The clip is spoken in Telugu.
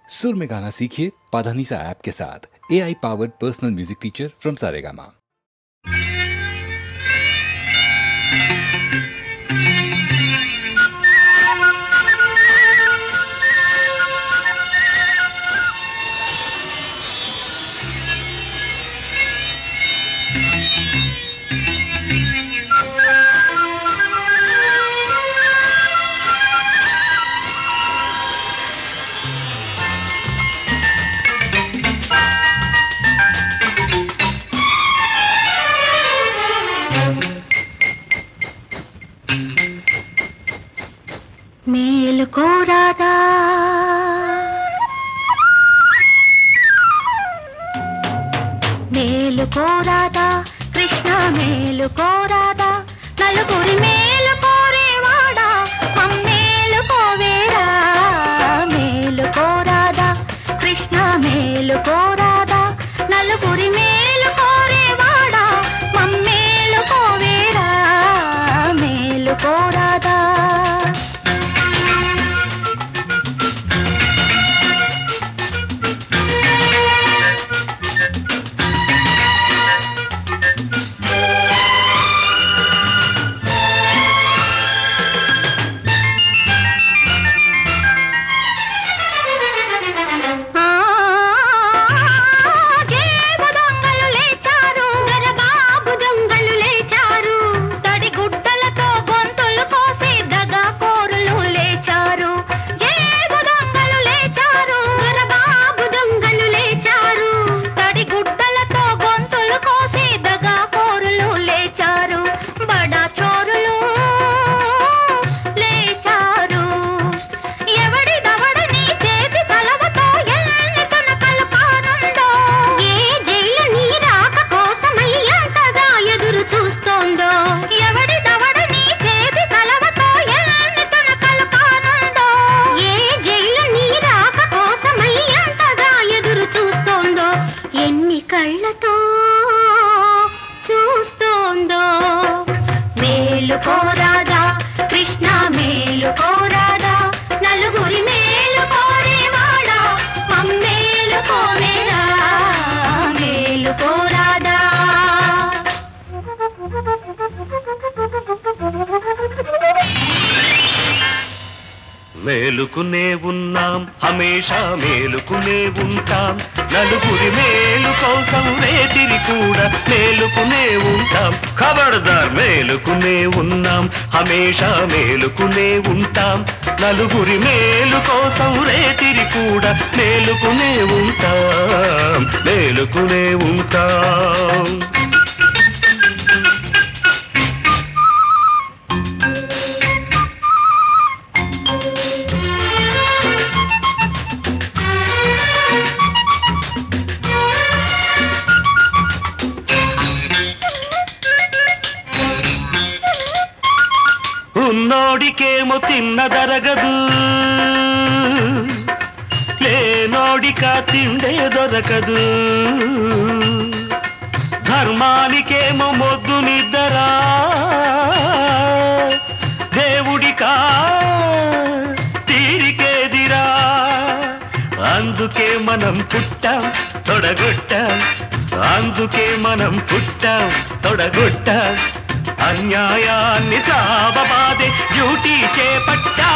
सुर में गाना सीखिए पाधानीसा ऐप के साथ। AI powered personal music teacher from Saregama. మేలుకోరాదా మేలుకోరాదా కృష్ణ మేలుకోరాదా నలుగురి మేలు కోరేవాడా మమ్మేలుకోవేరా మేలుకోరాదా కృష్ణ మేలుకోరాదా నలుగురి మేలు కోరేవాడా మమ్మేలుకోవేరా మేలుకోరాదా కళ్ళతో చూస్తోందో మేలుకోరాదా కృష్ణ మేలుకోరాదా నలుగురి మేలు కోరేవాడా మమ్మేలుకోవేరా మేలుకోరాదా మేలుకునే ఉన్నాం హమేషా మేలుకునే ఉంటాం నలుగురి మేలు కోసం రేతిరి కూడా మేలుకునే ఉంటాం ఖబర్దార్ మేలుకునే ఉన్నాం హమేషా మేలుకునే ఉంటాం నలుగురి మేలు కోసం రేతిరి కూడా మేలుకునే ఉంటాం మేలుకునే ఉంటాం ఉన్నోడికేమో తిన్నదరగదు లేనోడిక తిండే దొరకదు ధర్మానికేమో మొద్దు నిద్దరా దేవుడికా తీరికేదిరా అందుకే మనం పుట్టాం తొడగొట్టాం అందుకే మనం పుట్టాం తొడగొట్టాం అన్యాయాన్ని సావబాదే డ్యూటీ చేపట్టా